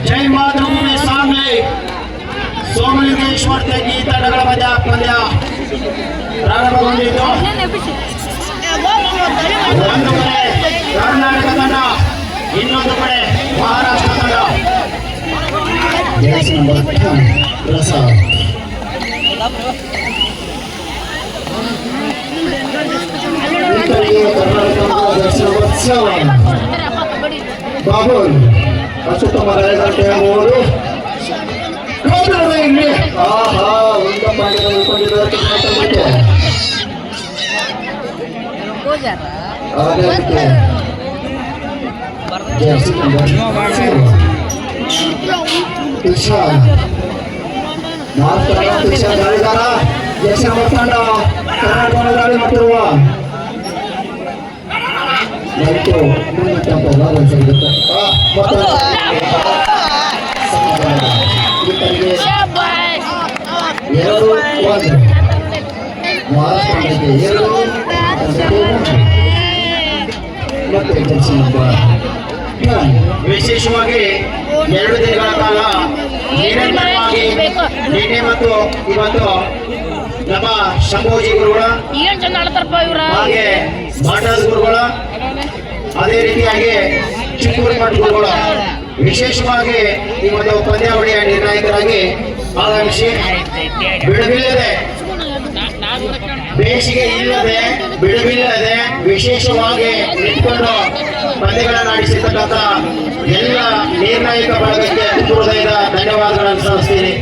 ಜೈ ಮಾತೃಭೂಮಿ ಸಾಂಗ್ಲಿ ಸೋಮಲಿಂಗೇಶ್ವರ ತೆಗಿ ತಂಡಗಳ ಮಧ್ಯ ಪಂದ್ಯ ಪ್ರಾರಂಭಗೊಂಡಿದ್ದು. ಒಂದು ಕಡೆ ಕರ್ನಾಟಕ ತಂಡ, ಇನ್ನೊಂದು ಕಡೆ ಮಹಾರಾಷ್ಟ್ರ ತಂಡ. ಬಾಬುಲ್ ಅಚ್ಚುತ್ತಮ ಗಂಟೆ ಮೂರು ಇಲ್ಲಿ ಆಹಾ ಒಂದು ಪಾಂಡ್ಯ ಉಳ್ಕೊಂಡಿದ್ದಾರೆ. ದಾಳಿಗಾರ ಜಯಸಿಂಹ ತಂಡ ಕರ್ನಾಟಕ ದಾಳಿ ಮಾಡಿರುವ ವಿಶೇಷವಾಗಿ 2 ದಿನಗಳ ಕಾಲ ನಿರಂತರವಾಗಿ ನಿನ್ನೆ ಮತ್ತು ಇವತ್ತು ನಮ್ಮ ಶಂಭೋಜಿ ಗುರುಗಳು ಹಾಗೆ ಮಾಟದ ಗುರುಗಳು, ಅದೇ ರೀತಿಯಾಗಿ ಚಿಕ್ಕೂರಿ ಮಠ ಗುರುಗಳು ವಿಶೇಷವಾಗಿ ಈ ಒಂದು ಪಂದ್ಯಾವಳಿಯ ನಿರ್ಣಾಯಕರಾಗಿ ಆಗಮಿಸಿ ಬಿಡುವಿಲ್ಲದೆ, ಬೇಸಿಗೆ ಇಲ್ಲದೆ ಬಿಡುವಿಲ್ಲದೆ ವಿಶೇಷವಾಗಿ ನಿಂತುಕೊಂಡು ಪಂದ್ಯಗಳನ್ನು ಆಡಿಸಿರ್ತಕ್ಕಂಥ ಎಲ್ಲ ನಿರ್ಣಾಯಕ ಬಳಗಕ್ಕೆ ಹೃದಯದ ಧನ್ಯವಾದಗಳನ್ನು ಸಲ್ಲಿಸ್ತೀನಿ.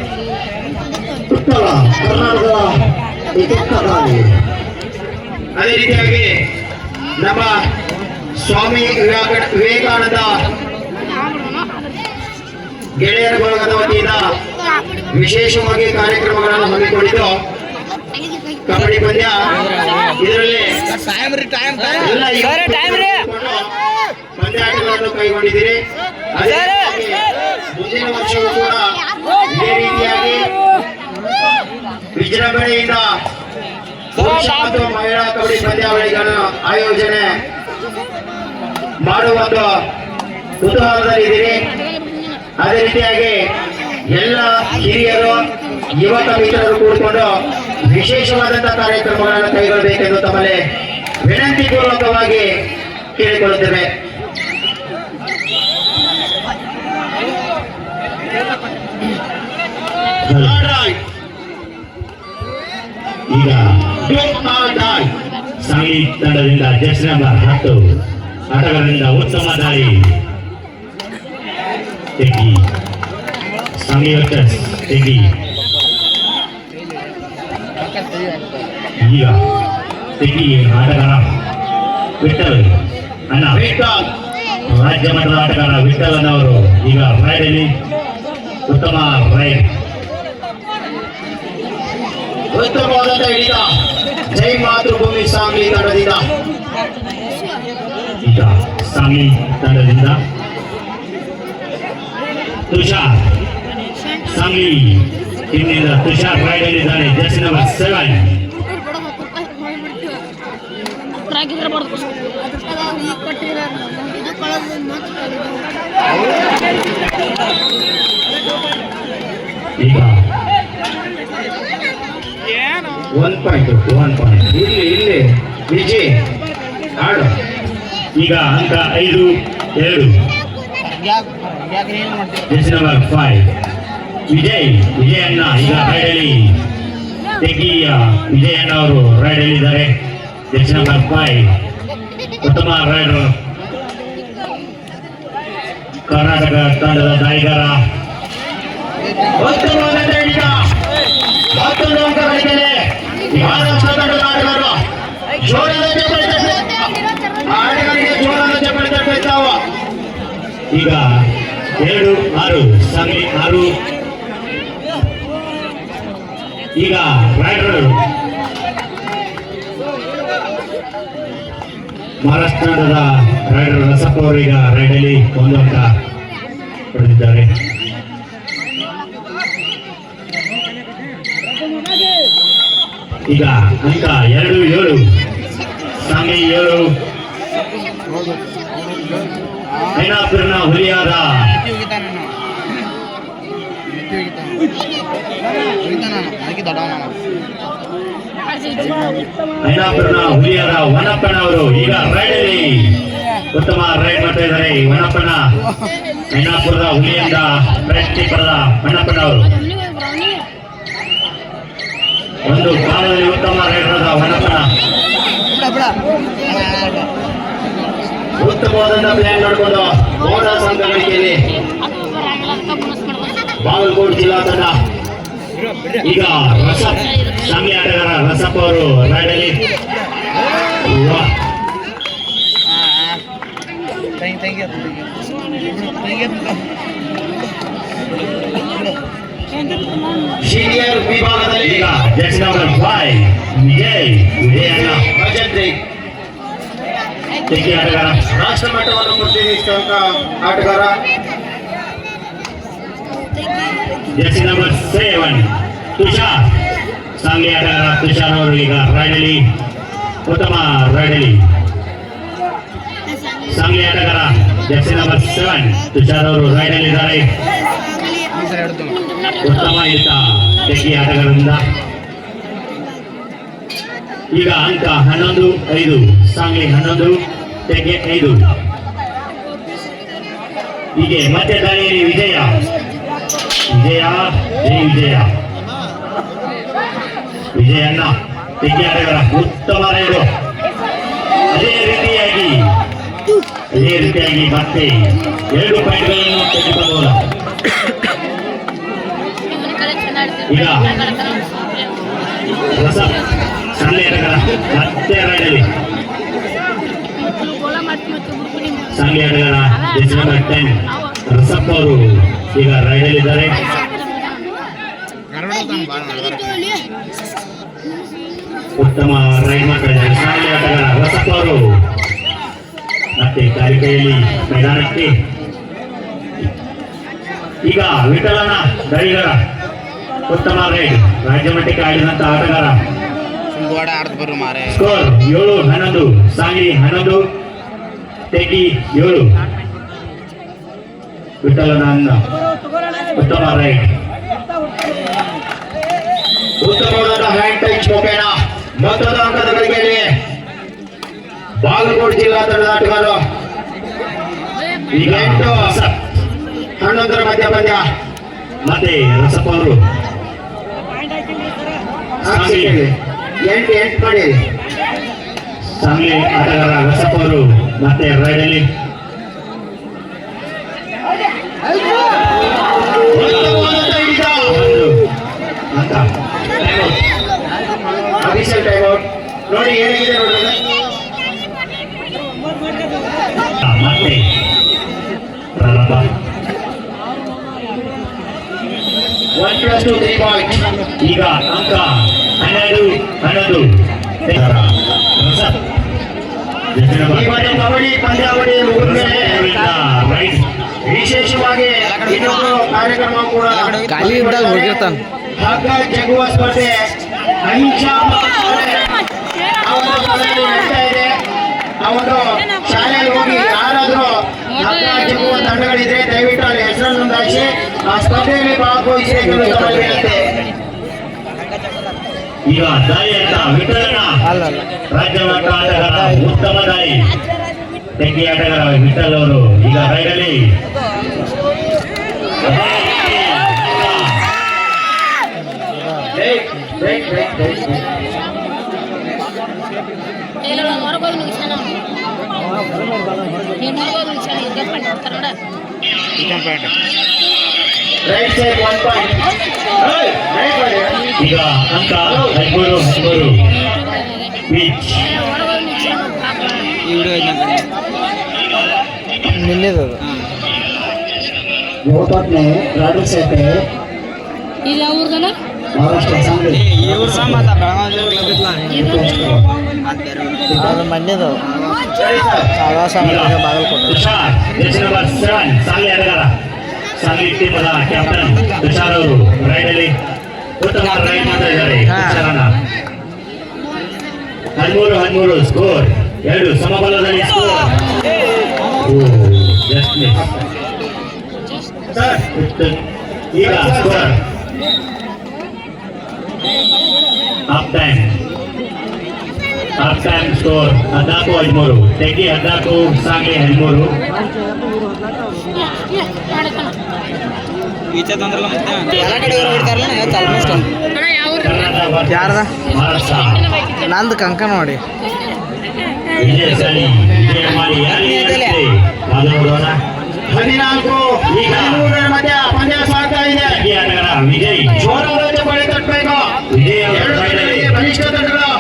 ಅದೇ ರೀತಿಯಾಗಿ ನಮ್ಮ ಸ್ವಾಮಿ ವಿವೇಕಾನಂದ ಗೆಳೆಯರ ಬಳಗದ ವತಿಯಿಂದ ವಿಶೇಷವಾಗಿ ಕಾರ್ಯಕ್ರಮಗಳನ್ನು ಹಮ್ಮಿಕೊಂಡಿದ್ದು ಕಬಡ್ಡಿ ಪಂದ್ಯ. ಇದರಲ್ಲಿ ಪಂದ್ಯಾಟಗಳನ್ನು ಕೈಗೊಂಡಿದ್ದೀರಿ. ಅದೇ ಮುಂದಿನ ವರ್ಷವೂ ಕೂಡ ಇದೇ ರೀತಿಯಾಗಿ ವಿಜೃಂಭಣೆಯಿಂದ ಪುರುಷ ಮತ್ತು ಮಹಿಳಾ ಕಬಡ್ಡಿ ಪಂದ್ಯಾವಳಿಗಳನ್ನು ಆಯೋಜನೆ ಮಾಡುವಂತ ಕುತೂಹಲದಲ್ಲಿದ್ದೀರಿ. ಅದೇ ರೀತಿಯಾಗಿ ಎಲ್ಲ ಹಿರಿಯರು, ಯುವಕ ಮಿತ್ರರು ಕೂಡಿಕೊಂಡು ವಿಶೇಷವಾದಂತಹ ಕಾರ್ಯಕ್ರಮಗಳನ್ನು ಕೈಗೊಳ್ಳಬೇಕೆಂದು ತಮ್ಮಲ್ಲಿ ವಿನಂತಿ ಪೂರ್ವಕವಾಗಿ ಕೇಳಿಕೊಳ್ಳುತ್ತೇವೆ. ಈಗ ಸಾಂಗ್ಲಿ ತಂಡದಿಂದ ಜರ್ಸಿ ನಂಬರ್ 10 ಆಟಗಾರರಿಂದ ಉತ್ತಮ ದಾಳಿ ತೆಗಿ. ಸಾಂಗ್ಲಿ ವರ್ಕರ್ಸ್ ತೆಗಿ. ಈಗ ತೆಗಿ ಆಟಗಾರ ವಿಠಲ್ ಅಣ್ಣ, ರಾಜ್ಯ ಮಟ್ಟದ ಆಟಗಾರ ವಿಠಲ್ ಅನ್ನವರು ಈಗ ರೈಡಲ್ಲಿ ಉತ್ತಮ ರೈಡ್, ಉತ್ತಮವಾದಂತಹ ಹಿಡಿತ ಜೈ ಮಾತೃಭೂಮಿ ಸಾಂಗ್ಲಿ ತಂಡದಿಂದ. ಈಗ ಸಾಂಗ್ಲಿ ತಂಡದಿಂದ ತುಷಾರ್, ಸಾಂಗ್ಲಿ ಟೀಮ್ನಿಂದ ತುಷಾರ್ ರೈಡ್ ಅಲ್ಲಿದ್ದಾನೆ. Jersey number 7. ಈಗ 1 ಪಾಯಿಂಟ್ ಇಲ್ಲಿ ವಿಜಯ್ ಆಡು. ಈಗ ಅಂಕ 5-2. ಜರ್ಸಿ ನಂಬರ್ 5 ವಿಜಯ್ ಅಣ್ಣ ಈಗ ರೈಡಲ್ಲಿ ತೆಗಿಯ. ವಿಜಯ್ ಅಣ್ಣ ಅವರು ರೈಡಲ್ಲಿ ಇದ್ದಾರೆ. ಜರ್ಸಿ ನಂಬರ್ 5 ಉತ್ತಮ ರೈಡರ್, ಕರ್ನಾಟಕ ತಂಡದ ದಾಳಿಗಾರ. ಉತ್ತಮವಾದಂತಹ ಹಿಡಿತ, ಮತ್ತೊಂದು ಅಂಕ ಗಳಿಕೆಗೆ ಮಹಾರಾಷ್ಟ್ರ ತಂಡದ ಆಟಗಾರರು ಜೋರಾದ ಚಪ್ಪಾಳೆ ಆಟಗಾರರಿಗೆ ಜೋರಾದ ಚಪ್ಪಾಳೆ ತಟ್ಟುತ್ತಾವ. ಈಗ 2-6 ಸಾಂಗ್ಲಿ 6. ಈಗ ರೈಡರ್ ಮಹಾರಾಷ್ಟ್ರ ತಂಡದ ರೈಡರ್ ರಸಪ್ಪ ಅವರು ಈಗ ರೈಡಲ್ಲಿ 1 ಅಂಕ ಪಡೆದಿದ್ದಾರೆ. ಈಗ ಅಂಕ 2-7 ಸಾಂಗ್ಲಿ 7 ಐನಾಪುರನ ಹುಲಿಯಾದ ಐನಾಪುರನ ಹುಲಿಯಾದ ವನಪ್ಪನವರು ಈಗ ರೈಡಲ್ಲಿ ಉತ್ತಮ ರೈಡ್ ಮಾಡ್ತಾ ಇದ್ದಾರೆ. ವನಪ್ಪನ ಐನಾಪುರದ ಹುಲಿಯಿಂದ ಪ್ರಶಸ್ತಿ ಪಡೆದ ವನಪ್ಪನವರು ಒಂದು ಕಾಲದಲ್ಲಿ ಉತ್ತಮ ರೈಡರ್ ವನಪ್ಪನ ಉತ್ತಮವಾದಂತಹ ಪ್ಲಾನ್ ಮಾಡಿಕೊಂಡು ಬೋನಸ್ ಅಂಕ ಗಳಿಕೆಯಲ್ಲಿ ಬಾಗಲಕೋಟೆ ಜಿಲ್ಲಾ ತಂಡ ಈಗ ರಸಪ್ ಸಾಂಗ್ಲಿ ಆಟಗಾರ ರಸಪ್ ಅವರು ರೈಡಲ್ಲಿ ಸೀನಿಯರ್ ವಿಭಾಗದಲ್ಲಿ ಈಗ ಜಡ್ಜ್ ನಂಬರ್ 5 ವಿಜಯಣ್ಣ ಭಜಂತ್ರಿ ತೆಗಿ ಆಟಗಾರ ರಾಷ್ಟ್ರ ಮಟ್ಟವನ್ನು ಪ್ರತಿನಿಧಿಸಿದಂತ ಆಟಗಾರ. ಜಡ್ಜ್ ನಂಬರ್ 7 ತುಷಾರ್ ಸಾಂಗ್ಲಿ ಆಟಗಾರ ತುಷಾರ್ ಅವರು ಈಗ ರೈಡಲ್ಲಿ ಉತ್ತಮ ರೈಡಲ್ಲಿ ಸಾಂಗ್ಲಿ ಆಟಗಾರ ಜಡ್ಜ್ ನಂಬರ್ 7 ತುಷಾರ್ ಅವರು ರೈಡಲ್ಲಿ ಇದ್ದಾರೆ. ಉತ್ತಮ ಯುದ್ಧ ತೆಗಿ ಆಟಗಾರರಿಂದ ಈಗ ಅಂಕ 11-5 ಸಾಂಗ್ಲಿ 11 ತೆಗೆ 5. ಹೀಗೆ ಮತ್ತೆ ದಾಳಿಯಲ್ಲಿ ವಿಜಯ ಜೈ ವಿಜಯಣ್ಣ ತೆಗೆ ಆಟಗಾರ ಉತ್ತಮ ರೈಡು. ಅದೇ ರೀತಿಯಾಗಿ ಮತ್ತೆ 2 ಪಾಯಿಂಟ್ಗಳನ್ನು ತೆಗೆದುಕೊಳ್ಳಬಹುದು. ಈಗ ಹೊಸ ಸಾಂಗ್ಲಿ ಆಟಗಾರ ಮತ್ತೆ ರೈಡಲ್ಲಿ ಸಾಂಗ್ಲಿ ಆಟಗಾರ ಜಡ್ಜ್ ನಂಬರ್ 10 ರಸಪ್ಪ ಅವರು ಈಗ ರೈಡಲ್ಲಿ ಇದ್ದಾರೆ. ಉತ್ತಮ ರೈಡ್ ಮಾಡ್ತಾ ಇದ್ದಾರೆ ಸಾಂಗ್ಲಿ ಆಟಗಾರ ರಸಪ್ಪ ಅವರು. ಮತ್ತೆ ಕಾಲಿಕೆಯಲ್ಲಿ ಮೈದಾನಕ್ಕೆ ಈಗ ವಿಠಲಣ್ಣ ಗಡಿಗಾರ ಉತ್ತಮ ರೈಡ್ ರಾಜ್ಯ ಮಟ್ಟಕ್ಕೆ ಆಡಿದಂತ ಆಟಗಾರ. ಸ್ಕೋರ್ 7-11 ಸಾಂಗ್ಲಿ 11 ತೆಗಿ 7. ವಿಠಲಣ್ಣ ಉತ್ತಮ ರೈಡ್ ಉತ್ತಮವಾದ ಹ್ಯಾಂಡ್ ಟಚ್ ಮುಖೇನ ಮೊತ್ತದ ಅಂಕದ ಗಳಿಕೆಯಲ್ಲಿ ಬಾಗಲಕೋಟೆ ಜಿಲ್ಲಾ ತಂಡದ ಆಟಗಾರರು. ಈಗ 8-11 ಮಧ್ಯ ಪಂದ್ಯ. ಮತ್ತೆ ರಸಪ್ಪ ಅವರು ಸಾಂಗ್ಲಿ 8 ಮಾಡಿ ಸಾಂಗ್ಲಿ ಆಟಗಾರ ರಸಪ್ಪ ಅವರು ಮತ್ತೆ ರೈಡಲ್ಲಿ ಅಫಿಷಿಯಲ್ ಟೈಮ್ ಔಟ್ ನೋಡಿ ಏನಾಗಿದೆ ನೋಡಿ. ಮತ್ತೆ ಪ್ರಾರಂಭ 1+2 3 ಪಾಯಿಂಟ್. ಈಗ ಅಂಕ 12-11 ರಸಪ್ ಈ ಬಾರಿ ಕಬಡ್ಡಿ ಪಂದ್ಯಾವಳಿ ಮುಗಿದ್ಮೇಲೆ ರೈಡ್ ವಿಶೇಷವಾಗಿ ಇನ್ನೊಂದು ಕಾರ್ಯಕ್ರಮ ಕೂಡ ಖಾಲಿ ಇದ್ದಾಗ ಹೋಗಿರ್ತಾನ. ಹಗ್ಗ ಜಗ್ಗುವ ಸ್ಪರ್ಧೆ ಅಹಿಂಸಾ ಆ ಒಂದು ಸ್ಪರ್ಧೆಯಲ್ಲಿ ನಡೀತಾ ಇದೆ. ಆ ಒಂದು ಶಾಲೆಯಲ್ಲಿ ಹೋಗಿ ಯಾರಾದ್ರೂ ಹಗ್ಗ ಜಗ್ಗುವ ತಂಡಗಳಿದ್ರೆ ದಯವಿಟ್ಟು ಅಲ್ಲಿ ಹೆಸರನ್ನು ನೋಂದಾಯಿಸಿ ಆ ಸ್ಪರ್ಧೆಯಲ್ಲಿ ಭಾಗವಹಿಸಿ ಎಂದು ತಮ್ಮಲ್ಲಿ ವಿನಂತಿ. ಈಗ ದಾಳಿ ಅಂತ ವಿಠಲಣ್ಣ ರಾಜ್ಯ ಮಟ್ಟ ಆಟಗಾರ ಉತ್ತಮ ದಾಳಿ ತೆಗಿ ಆಟಗಾರ ವಿಠಲ್ ಅವರು ಈಗ ರೈಡಲ್ಲಿ ರೈಟ್ ಸೈಡ್ 1 ಪಾಯಿಂಟ್. ಈಗ ಅಂಕ 13-13 ಪಿಚ್ ಈ ವಿಡಿಯೋ ನಿನ್ನೆದು ಗೋಪಾಟ್ನೆ ರಾಡು ಸೇಪೆ ಇದು ಯಾವ್ದನ ಮಹಾರಾಷ್ಟ್ರ ಸಾಂಗ್ಲಿ ಇವ್ರ ಸಾಮಾತ ಅದು ಮಂಡ್ಯದು ಆವಾಸ ಬಾಗಲಕೋಟೆ. ತುಷಾರ್ ಜಡ್ಜ್ ನಂಬರ್ 7 ಸಾಂಗ್ಲಿ ಆಟಗಾರ ಸಾಂಗ್ಲಿ ಟೀಮದ ಕ್ಯಾಪ್ಟನ್ ತುಷಾರ್ ಅವರು ರೈಡಲ್ಲಿ ಉತ್ತಮ ರೈಡ್ ಮಾಡ್ತಾ ಇದ್ದಾರೆ. ತುಷಾರಣ್ಣ 13-13 ಸ್ಕೋರ್ 2 ಸಮಬಲದಲ್ಲಿ ಸ್ಕೋರ್ ಸರ್ ಈಗ ಸ್ಕೋರ್ ಹಾಫ್ ಟೈಮ್ ಸ್ಕೋರ್ 14-13 ತೆಗಿ 14 ಸಾಂಗ್ಲಿ 13 ಈಚೆ ತಂದ್ರಲ್ಲ ಮತ್ತೆ ಎಲ್ಲ ಕಡೆ ಹೊಡ್ತಾರಲ್ಲ ಇವತ್ತು ಆಲ್ಮೋಸ್ಟ್ ಕರ್ನಾಟಕ ಯಾರ್ದ ಮಹಾರಾಷ್ಟ್ರ ನಂದು ಕಂಕಣ ನೋಡಿ ವಿಜಯಶಾಲಿ ವಿಜಯ ಮಾಡಿ ಯಾರು ನೋಡೋಣ 14-13 ಮಧ್ಯ ಪಂದ್ಯ ಸಾಗ್ತಾ ಇದೆ. ಈ ಆಟಗಾರ ವಿಜಯ್ ಜೋರಾದ ಬಳಿ ತಟ್ಟಬೇಕು. ವಿಜಯ್ ಎರಡು ಅವರ ತಂಡಗಳಿಗೆ ಬಲಿಷ್ಠ ತಂಡಗಳು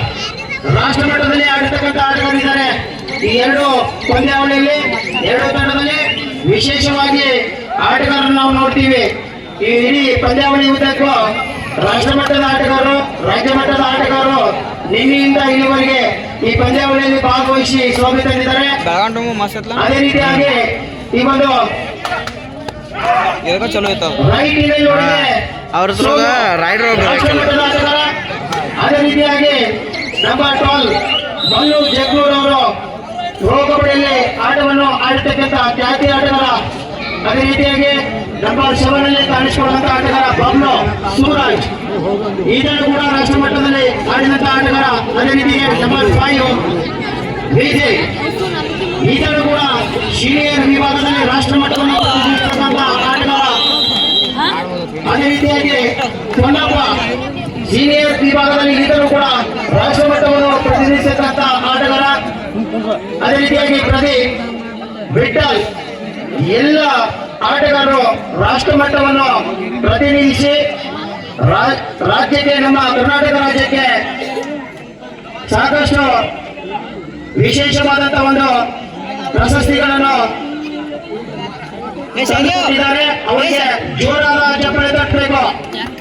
ರಾಷ್ಟ್ರ ಮಟ್ಟದಲ್ಲಿ ಆಡತಕ್ಕಂಥ ಆಟಗಾರರಿದ್ದಾರೆ. ಈ ಎರಡು ಪಂದ್ಯಾವಳಿಯಲ್ಲಿ ಎರಡು ತಂಡದಲ್ಲಿ ವಿಶೇಷವಾಗಿ ಆಟಗಾರರನ್ನು ನಾವು ನೋಡ್ತೀವಿ. ಈ ಇಡೀ ಪಂದ್ಯಾವಳಿ ಉದ್ದಕ್ಕೂ ರಾಷ್ಟ್ರ ಮಟ್ಟದ ಆಟಗಾರರು, ರಾಜ್ಯ ಮಟ್ಟದ ಆಟಗಾರರು ನಿನ್ನೆಯಿಂದ ಇಲ್ಲಿವರೆಗೆ ಈ ಪಂದ್ಯಾವಳಿಯಲ್ಲಿ ಭಾಗವಹಿಸಿ ಶೋಭೆ ತಂದಿದ್ದಾರೆ. ಬೆಳಗಾಂ ಮಸ್ತ್ ಅದೇ ರೀತಿಯಾಗಿ ಈ ಒಂದು ಇದಕ್ಕೆ ಚಲೋ ಇತ್ತು ರೈಟ್ ಇನಲ್ಲಿ ನೋಡಿದ್ರೆ ಅವ್ರ ಹತ್ರ ರೈಡರ್ ರಾಷ್ಟ್ರ ಮಟ್ಟದ ಆಟಗಾರ. ಅದೇ ರೀತಿಯಾಗಿ ನಂಬರ್ 12 ಮಲ್ಲು ಜಗ್ನೂರ್ ಅವರು ಪ್ರೋ ಕಬಡ್ಡಿಯಲ್ಲಿ ಆಟವನ್ನು ಆಡತಕ್ಕಂಥ ಖ್ಯಾತಿ ಆಟಗಾರ. ಅದೇ ರೀತಿಯಾಗಿ ನಂಬರ್ 7 ನಲ್ಲಿ ಕಾಣಿಸಿಕೊಳ್ಳುವಂತ ಆಟಗಾರ ಬಬ್ಲು ಸೂರಜ್, ಈತನು ಕೂಡ ರಾಷ್ಟ್ರ ಮಟ್ಟದಲ್ಲಿ ಆಡಿದಂತ ಆಟಗಾರ. ಅದೇ ರೀತಿಯಾಗಿ ನಂಬರ್ 5 ವಿಜಯ್, ಈತನು ಕೂಡ ಸೀನಿಯರ್ ವಿಭಾಗದಲ್ಲಿ ರಾಷ್ಟ್ರ ಮಟ್ಟವನ್ನು ಪ್ರತಿನಿಧಿಸತಕ್ಕಂಥ ಆಟಗಾರ. ಅದೇ ರೀತಿಯಾಗಿ ಪೊನ್ನಪ್ಪ ಸೀನಿಯರ್ ವಿಭಾಗದಲ್ಲಿ ಈತನು ಕೂಡ ರಾಷ್ಟ್ರ ಮಟ್ಟವನ್ನು ಪ್ರತಿನಿಧಿಸತಕ್ಕಂಥ ಆಟಗಾರ. ಅದೇ ರೀತಿಯಾಗಿ ಪ್ರದೀಪ್, ವಿಠಲ್, ಎಲ್ಲ ಆಟಗಾರರು ರಾಷ್ಟ್ರ ಮಟ್ಟವನ್ನು ಪ್ರತಿನಿಧಿಸಿ ರಾಜ್ಯಕ್ಕೆ, ನಮ್ಮ ಕರ್ನಾಟಕ ರಾಜ್ಯಕ್ಕೆ ಸಾಕಷ್ಟು ವಿಶೇಷವಾದಂತಹ ಒಂದು ಪ್ರಶಸ್ತಿಗಳನ್ನು ತಂದುಕೊಟ್ಟಿದ್ದಾರೆ. ಅವರಿಗೆ ಜೋರಾದ ಚಪ್ಪಾಳೆ ತಟ್ಟಬೇಕು.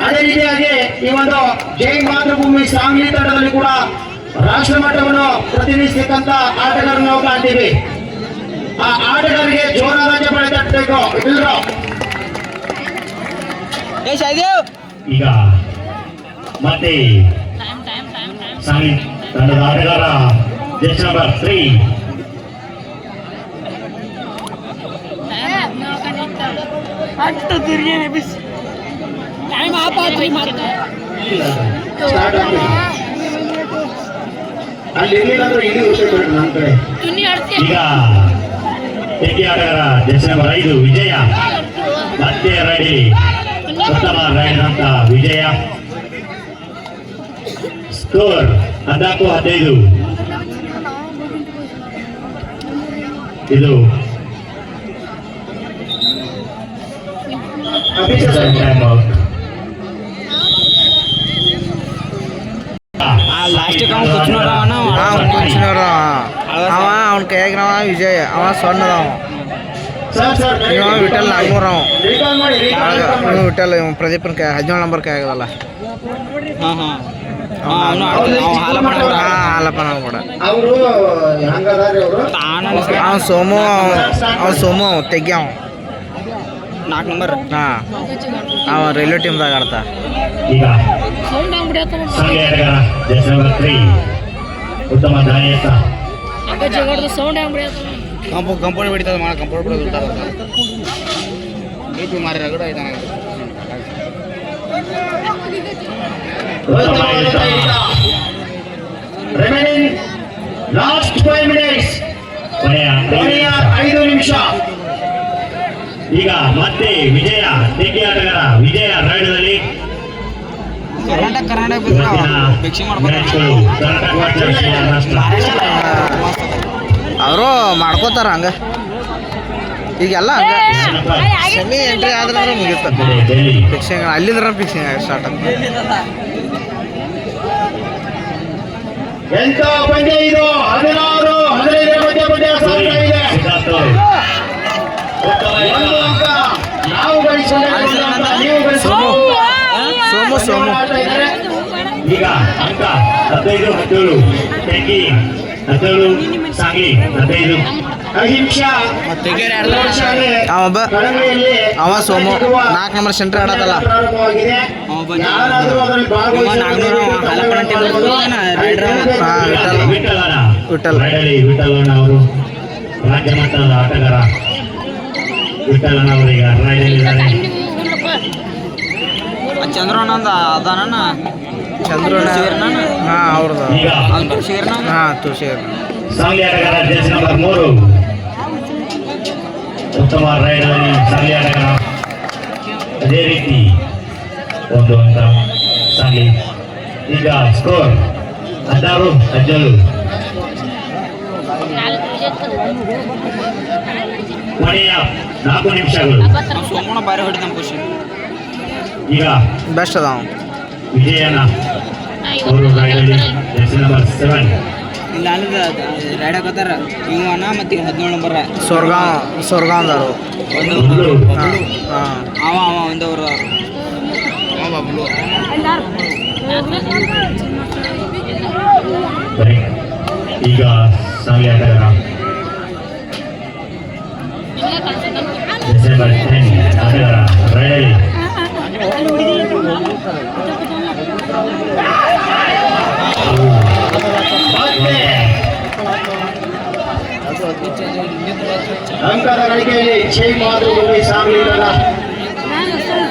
ಅದೇ ರೀತಿಯಾಗಿ ಈ ಒಂದು ಜೈ ಮಾತೃಭೂಮಿ ಸಾಂಗ್ಲಿ ತಂಡದಲ್ಲಿ ಕೂಡ ರಾಷ್ಟ್ರ ಮಟ್ಟವನ್ನು ಪ್ರತಿನಿಧಿಸತಕ್ಕಂಥ ಆಟಗಾರನ್ನು ನಾವು ಕಾಣ್ತೀವಿ. ಆ ಆಟಗಾರರಿಗೆ ಜೋರಾದ ಚಪ್ಪಾಳೆ ತಟ್ಟಬೇಕು ಎಲ್ಲರೂ. ಈಗ ಮತ್ತೆ ಸಾಂಗ್ಲಿ ತಂಡದ ಆಟಗಾರ ಜೆಸ್ ನಂಬರ್ 3 ಟೈಮ್ ಆಪಾತ್ರಿ ಸ್ಟಾರ್ಟ್ ಆಗ್ತದೆ. ಅಲ್ಲಿ ಎಲ್ಲಿಗಾದ್ರೂ ಇಲ್ಲಿ ವಿಷಯ ನಮ್ಮ ಕಡೆ ಈಗ ತೆಗಿ ಆಟಗಾರ ಜೆಸ್ ನಂಬರ್ 5 ವಿಜಯ ಮತ್ತೆ ರೈಡಿ ಉತ್ತಮ ರೈಡ್ ಅಂತ ವಿಜಯ. ಸ್ಕೋರ್ 14-15. ಇದು ಟೈಮ್ ಔಟ್. ಲಾಸ್ಟ್ ಕೂಚಿನವ್ರು ಅವ ಅವ್ನ ಕೈಯಾಗಿನವ ವಿಜಯ್, ಅವ ಸಣ್ಣದವ, ಇವ ವಿಠಲ್ ನಾಗ್ನೂರ್, ಅವ ವಿಠಲ್, ಇವ್ ಪ್ರದೀಪನ ಕೈ 17 ನಂಬರ್ ಕೈ ಆಗದಲ್ಲ. ಹಾಲಪ್ಪನ ಕೂಡ ಅವರು ಹಂಗದಾರಿ ಅವರು. ಅವ್ನು ಸೋಮು ತೆಗ್ಯಾವ 4 ನಂಬರ್. ಅವ ರೈಲ್ವೆ ಟೀಮ್ದಾಗ ಆಡ್ತಾ. ಈಗ ಸಾಂಗ್ಲಿ ಆಟಗಾರ ಜೆಸ್ ನಂಬರ್ 3 ಉತ್ತಮ ದಾಳಿಯತ್ತ. ಸೌಂಡ್ ಅಂಗಡಿ ಕಂಪೌಂಡ್ ಬಿಡ್ತದ ಮಾಡ ಕಂಪೌಂಡ್ ಬಿಡೋದು ಬಿ ಮಾರಿ ರಗಡ ಇದ್ದಾನೆ. ರಿಮೈನಿಂಗ್ ಲಾಸ್ಟ್ 5 minutes, ಕೊನೆಯ ಕೊನೆಯ 5 ನಿಮಿಷ. ಈಗ ಮತ್ತೆ ವಿಜಯ ತೆಗಿ ಆಟಗಾರ ವಿಜಯ ರೈಡ್ನಲ್ಲಿ ಕರ್ನಾಟಕ ಭಿಕ್ಷೆ ಮ್ಯಾಚ್ಗಳು ಕರ್ನಾಟಕ ವರ್ಸಸ್ ಮಹಾರಾಷ್ಟ್ರ. ಅವರು ಮಾಡ್ಕೋತಾರ ಹಂಗ. ಈಗೆಲ್ಲ ಹಂಗ ಸೆಮಿ ಎಂಟ್ರಿ ಆದ್ರೆ ಮುಗಿತ ಡೆಲ್ಲಿ ಫಿಕ್ಸಿಂಗ್, ಅಲ್ಲಿಂದ್ರ ಫಿಕ್ಸಿಂಗ್ ಸ್ಟಾರ್ಟ್ ಆಗ್ತದೆ. ಎಂತ ಪಂದ್ಯ ಇದು! 16-15 ಮಧ್ಯ ಪಂದ್ಯ ಸಾಗ್ತಾ ಇದೆ. ಸಿದ್ಧಾರ್ಥ ಅವರು ಉತ್ತಮ ಒಂದು ಅಂಕ ನಾವು ಗಳಿಸಿಕೊಂಡ ನೀವು ಸೋಮು ಈಗ ಅಂಕ 15-17. ತೆಗಿ 17, ಸಾಂಗ್ಲಿ 15. ಅಹಿಂಸಾ ಅವೊಬ್ಬ ಅವ ಸೋಮು 4 ನಂಬರ್ ಸೆಂಟ್ರ್ ಆಡೋದಲ್ಲ. ಪ್ರಾರಂಭವಾಗಿದೆ. ಯಾರಾದರೂ ಅದರಲ್ಲಿ ವಿಠಲ್ ವಿಠಲ್. ರೈಡಲ್ಲಿ ವಿಠಲ್ ಅಣ್ಣ ಅವರು ರಾಜ್ಯ ಮಟ್ಟದ ಆಟಗಾರ. ವಿಠಲನವರೀಗ ರೈಡಲ್ಲಿದ್ದಾರೆ. ಚಂದ್ರನಂದ ಅದಾನ ಚಂದ್ರನ ಹಾ ಅವ್ರದ್ದು ಈಗ ಹಾ ತುಷಿರ್ ಸಾಂಗ್ಲಿ ಆಟಗಾರ ಜೆರ್ಸಿ ನಂಬರ್ 3 ಉತ್ತಮ ರೈಡಲ್ಲಿ ಸಾಂಗ್ಲಿ ಆಟಗಾರ. ಅದೇ ರೀತಿ 1 ಅಂತ ಸಾಂಗ್ಲಿ. ಈಗ ಸ್ಕೋರ್ 16-17. ಕೊನೆಯ 4 ನಿಮಿಷಗಳು. ಸೋಮಣ್ಣ ಬಾರಿ ಹೊಡಿತಾನ ಖುಷಿ ಈಗ ಬೆಸ್ಟ್ ಅದಾವ ವಿಜಯನ ಅವರು ರೈಡಲ್ಲಿ ಜೆರ್ಸಿ ನಂಬರ್ 7. ಇಲ್ಲ ಅಲ್ಲದ ರೈಡ್ ಹಾಕತ್ತಾರ ಇವನ ಮತ್ತೆ 17 ನಂಬರ್ ಸ್ವರ್ಗಾಂದರು ಅವ ಒಂದವರು ಈಗ ಸಾಂಗ್ಲಿ ಆಟಗಾರ ಡಿಸೆಂಬರ್ 10 ಆಟಗಾರ ರೈಡಲ್ಲಿ ಅಂಕದ ಗಳಿಕೆಯಲ್ಲಿ ಜೈ ಮಾತೃಭೂಮಿ ಸಾಂಗ್ಲಿ ತಂಡ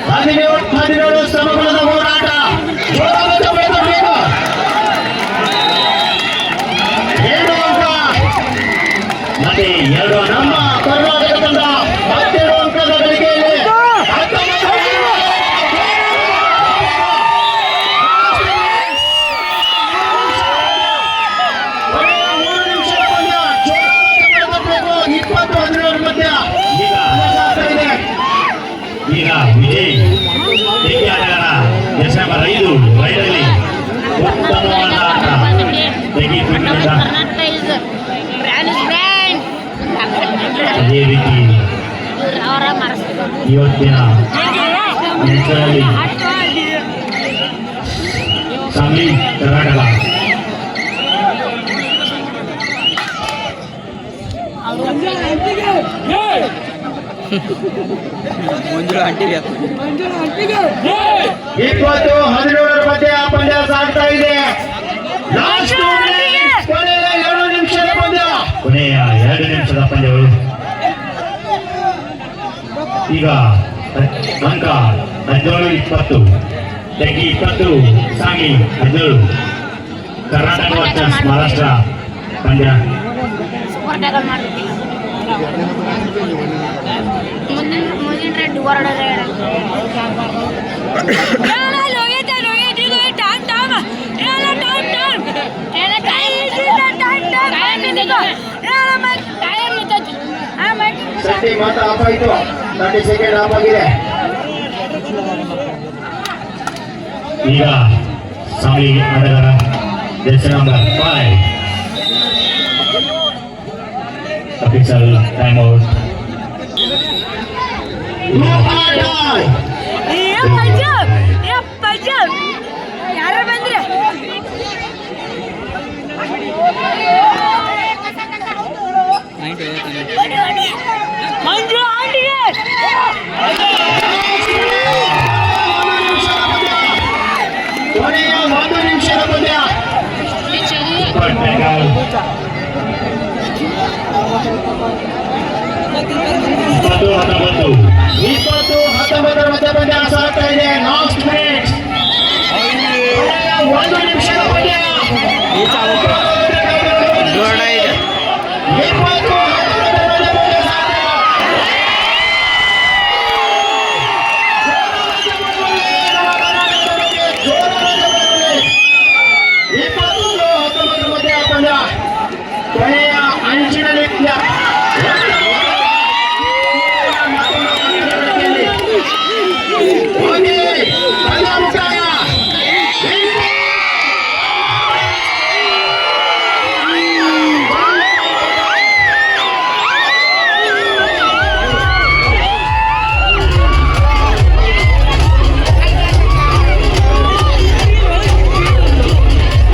17 ಶ್ರಮಗೊಳ್ಳದ ಹೋರಾಟ. ಏನು ಅಂಕ ಮತ್ತೆ 2 ನಮ್ಮ ಕರ್ನಾಟಕ ತಂಡ 17 ಅಂಕದ ಗಳಿಕೆಯಲ್ಲಿ 20-17 ಮಧ್ಯ ಈಗ ವಿಜಯ್ ಏಕೆ ಆಟಗಾರ ಜೆರ್ಸಿ ನಂಬರ್ 5 ರೈಡಲ್ಲಿ ಉತ್ತಮವಾದ ಆಟ ತೆಗೆದುಕೊಂಡಿದ್ದ. ಅದೇ ರೀತಿ ಇವತ್ತಿನ ಮ್ಯಾಚ್ಗಳಲ್ಲಿ ಸಾಂಗ್ಲಿ ಕರ್ನಾಟಕ ಮಂಜುಳ ಅಂಟಿಗೆ 20-17 ಮಧ್ಯೆ ಪಂದ್ಯ ಸಾಗ್ತಾ ಇದೆ. ಲಾಸ್ಟ್ ಕೊನೆಯ 2 ನಿಮಿಷದ ಪಂದ್ಯ. ಕೊನೆಯ 2 ನಿಮಿಷದ ಪಂದ್ಯಗಳು. ಈಗ ಅಂಕ 17-20 ತೆಗಿ 20 ಸಾಂಗ್ಲಿ 17 ಕರ್ನಾಟಕ ವರ್ಸಸ್ ಮಹಾರಾಷ್ಟ್ರ ಪಂದ್ಯ. ಮುಂದಿನ ರೆಡ್ ಹೊರಡ ಸೆಟ್ಟಿ ಮಾತ್ರ ಆಫ್ ಆಯಿತು. 30 ಸೆಕೆಂಡ್ ಆಫ್ ಆಗಿದೆ. ಈಗ ಸಾಂಗ್ಲಿ ಆಟಗಾರ Jersey number 5 official time out. ಯಾರ ಬಂದ್ರೆ ಮಂಜು ಆಂಟಿಗೆ ಕೊನೆಯ 1 ನಿಮಿಷದ ಪಂದ್ಯ. 20-19 ಮಧ್ಯ ಪಂದ್ಯ ಸಾಗ್ತಾ ಇದೆ. ಲಾಸ್ಟ್ ಮಿನಿಟ್ 1 ನಿಮಿಷದ ಪಂದ್ಯ.